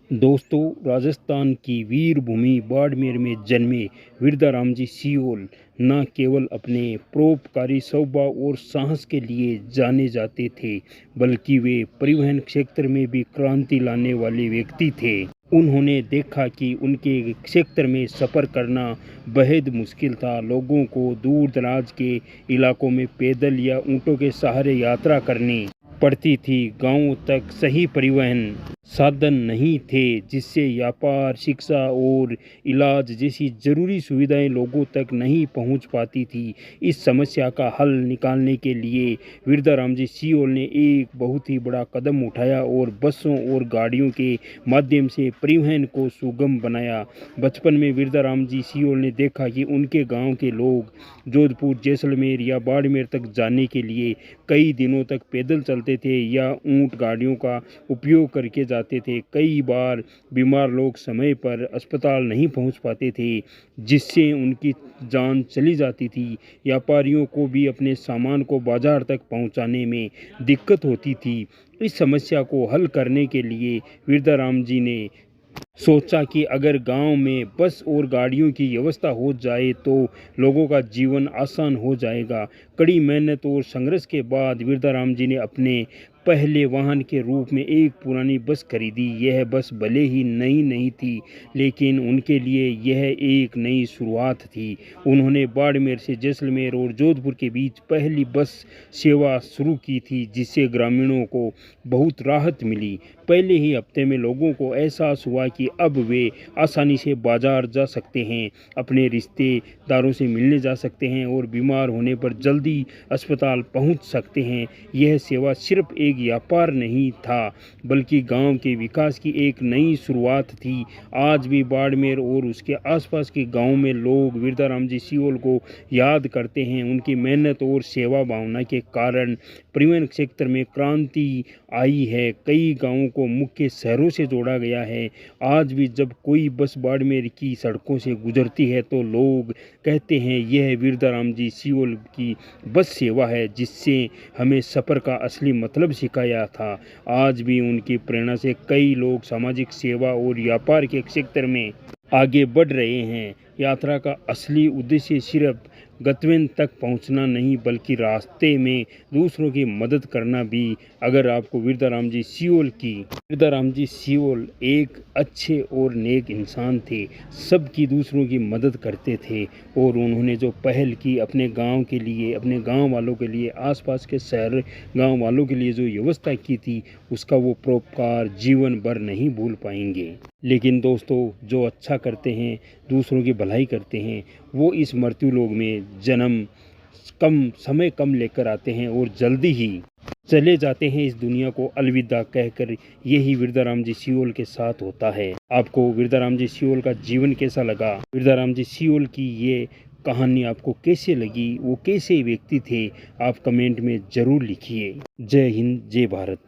दोस्तों, राजस्थान की वीर भूमि बाड़मेर में जन्मे वीरदारामजी सियोल न केवल अपने परोपकारी स्वभाव और साहस के लिए जाने जाते थे, बल्कि वे परिवहन क्षेत्र में भी क्रांति लाने वाले व्यक्ति थे। उन्होंने देखा कि उनके क्षेत्र में सफ़र करना बेहद मुश्किल था। लोगों को दूर दराज के इलाकों में पैदल या ऊँटों के सहारे यात्रा करनी पड़ती थी। गांवों तक सही परिवहन साधन नहीं थे, जिससे व्यापार, शिक्षा और इलाज जैसी जरूरी सुविधाएं लोगों तक नहीं पहुंच पाती थी। इस समस्या का हल निकालने के लिए वीरदारामजी सियोल ने एक बहुत ही बड़ा कदम उठाया और बसों और गाड़ियों के माध्यम से परिवहन को सुगम बनाया। बचपन में वीरदारामजी सियोल ने देखा कि उनके गांव के लोग जोधपुर, जैसलमेर या बाड़मेर तक जाने के लिए कई दिनों तक पैदल चलते थे या ऊंट गाड़ियों का उपयोग करके जाते थे। कई बार बीमार लोग समय पर अस्पताल नहीं पहुंच पाते थे, जिससे उनकी जान चली जाती थी। व्यापारियों को भी अपने सामान को बाजार तक पहुंचाने में दिक्कत होती थी। इस समस्या को हल करने के लिए वीरदाराम जी ने सोचा कि अगर गांव में बस और गाड़ियों की व्यवस्था हो जाए तो लोगों का जीवन आसान हो जाएगा। कड़ी मेहनत और संघर्ष के बाद वीरदाराम जी ने अपने पहले वाहन के रूप में एक पुरानी बस खरीदी। यह बस भले ही नई नहीं थी, लेकिन उनके लिए यह एक नई शुरुआत थी। उन्होंने बाड़मेर से जैसलमेर और जोधपुर के बीच पहली बस सेवा शुरू की थी, जिससे ग्रामीणों को बहुत राहत मिली। पहले ही हफ्ते में लोगों को एहसास हुआ कि अब वे आसानी से बाजार जा सकते हैं, अपने रिश्तेदारों से मिलने जा सकते हैं और बीमार होने पर जल्दी अस्पताल पहुंच सकते हैं। यह सेवा सिर्फ एक व्यापार नहीं था, बल्कि गांव के विकास की एक नई शुरुआत थी। आज भी बाड़मेर और उसके आसपास के गांवों में लोग वीरदारामजी सियोल को याद करते हैं। उनकी मेहनत और सेवा भावना के कारण परिवहन क्षेत्र में क्रांति आई है। कई गांवों को मुख्य शहरों से जोड़ा गया है। आज भी जब कोई बस बाड़मेर की सड़कों से गुजरती है तो लोग कहते हैं, यह वीरदारामजी सियोल की बस सेवा है, जिससे हमें सफ़र का असली मतलब सिखाया था। आज भी उनकी प्रेरणा से कई लोग सामाजिक सेवा और व्यापार के क्षेत्र में आगे बढ़ रहे हैं। यात्रा का असली उद्देश्य सिर्फ गंतव्य तक पहुंचना नहीं, बल्कि रास्ते में दूसरों की मदद करना भी। अगर आपको वीरदारामजी सियोल एक अच्छे और नेक इंसान थे, सबकी दूसरों की मदद करते थे और उन्होंने जो पहल की अपने गांव के लिए, अपने गांव वालों के लिए, आसपास के शहर गांव वालों के लिए जो व्यवस्था की थी, उसका वो परोपकार जीवन भर नहीं भूल पाएंगे। लेकिन दोस्तों, जो अच्छा करते हैं, दूसरों की भलाई करते हैं, वो इस मृत्यु लोक में जन्म समय कम लेकर आते हैं और जल्दी ही चले जाते हैं इस दुनिया को अलविदा कहकर। यही वीरदारामजी सियोल के साथ होता है। आपको वीरदारामजी सियोल का जीवन कैसा लगा? वीरदारामजी सियोल की ये कहानी आपको कैसे लगी? वो कैसे व्यक्ति थे? आप कमेंट में ज़रूर लिखिए। जय हिंद, जय भारत।